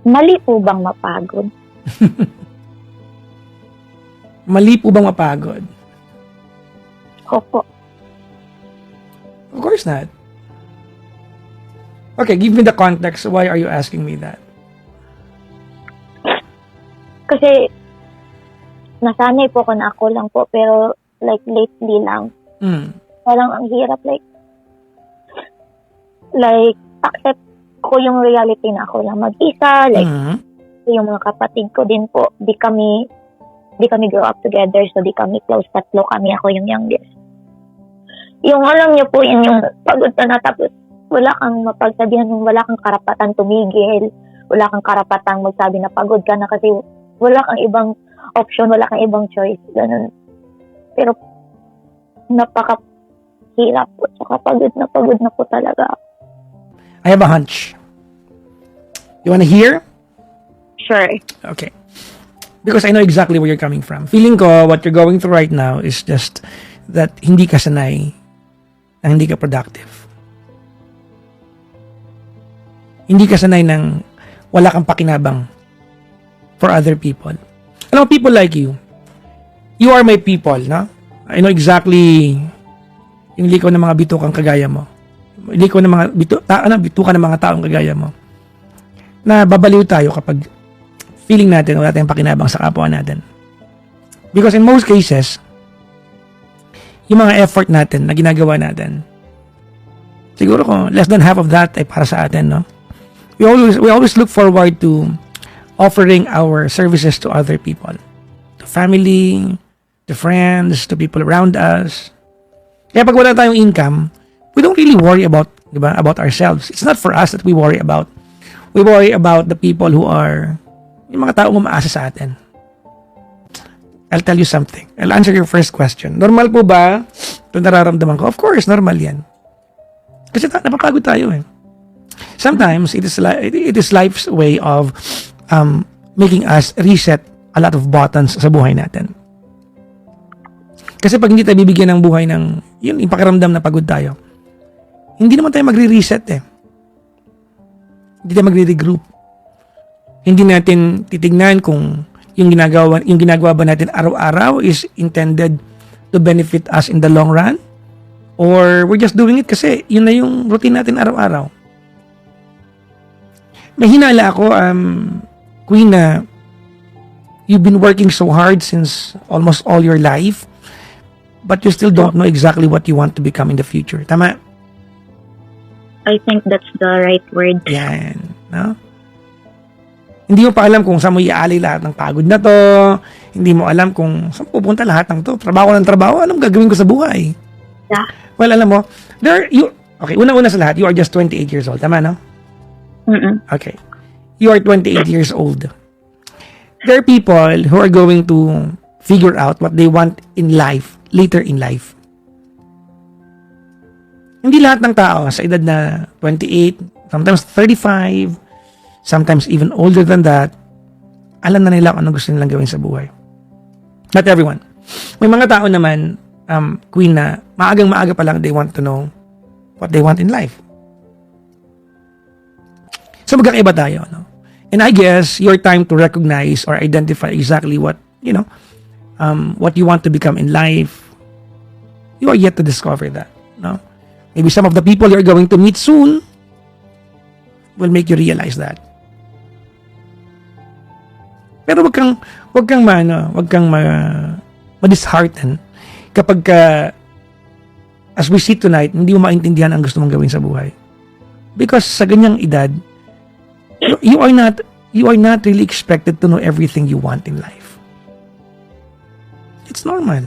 Mali po bang mapagod? Mali po bang mapagod? Opo. Of course not. Okay, give me the context. Why are you asking me that? Kasi, nasanay po ko na ako lang po, pero like lately lang, parang ang hirap like accept ko yung reality na ako lang mag-isa, like yung mga kapatid ko din po, di kami grow up together, so di kami close, tatlo kami, ako yung youngest. Yung alam niyo po yun, yung pagod ka na tapos wala kang mapagsabihan, wala kang karapatan tumigil, wala kang karapatang magsabi na pagod ka na kasi wala kang ibang option, wala kang ibang choice, ganun. Pero napakahirap po, saka pagod na po talaga. I have a hunch. You wanna hear? Sure. Okay. Because I know exactly where you're coming from. Feeling ko, what you're going through right now is just that hindi ka sanay na hindi ka productive. Hindi ka sanay ng wala kang pakinabang for other people. Alam mo, people like you are my people, no? I know exactly yung liko ng mga bitukang kagaya mo. Liko ng mga bitukan ng mga taong kagaya mo. Na babaliw tayo kapag feeling natin wala tayong pakinabang sa kapwa natin. Because in most cases, yung mga effort natin na ginagawa natin, siguro kung less than half of that ay para sa atin, no? We always look forward to offering our services to other people. To family, to friends, to people around us. Kaya pag wala tayong income, we don't really worry about, di ba, about ourselves. It's not for us that we worry about. We worry about the people who are yung mga taong umaasa sa atin. I'll tell you something. I'll answer your first question. Normal po ba ito nararamdaman ko? Of course, normal yan. Kasi napapagod tayo eh. Sometimes, it is life's way of making us reset a lot of buttons sa buhay natin. Kasi pag hindi tayo bibigyan ng buhay ng yung pakiramdam na pagod tayo, hindi naman tayo magre-reset eh. Hindi tayo magre-regroup. Hindi natin titignan kung yung ginagawa ba natin araw-araw is intended to benefit us in the long run, or we're just doing it kasi yun na yung routine natin araw-araw. May hinala ako, Queen, na you've been working so hard since almost all your life, but you still don't know exactly what you want to become in the future. Tama? I think that's the right word. Yan. No? Hindi mo pa alam kung saan mo iaalay lahat ng pagod na to. Hindi mo alam kung saan pupunta lahat ng to. Trabaho ng trabaho. Anong gagawin ko sa buhay? Yeah. Well, alam mo, okay, una-una sa lahat, you are just 28 years old. Tama, no? Okay. You are 28 years old. There are people who are going to figure out what they want in life, later in life. Hindi lahat ng tao sa edad na 28, sometimes 35, sometimes even older than that, alam na nila kung ano gusto nilang gawin sa buhay. Not everyone. May mga tao naman, Queen, na maagang-maaga pa lang they want to know what they want in life. So magkakaiba tayo, no? And I guess your time to recognize or identify exactly what, what you want to become in life, you are yet to discover that, no? Maybe some of the people you're going to meet soon will make you realize that. Pero wag kang ma-dishearten kapag as we see tonight, hindi mo maintindihan ang gusto mong gawin sa buhay. Because sa ganyang edad, you are not really expected to know everything you want in life. It's normal.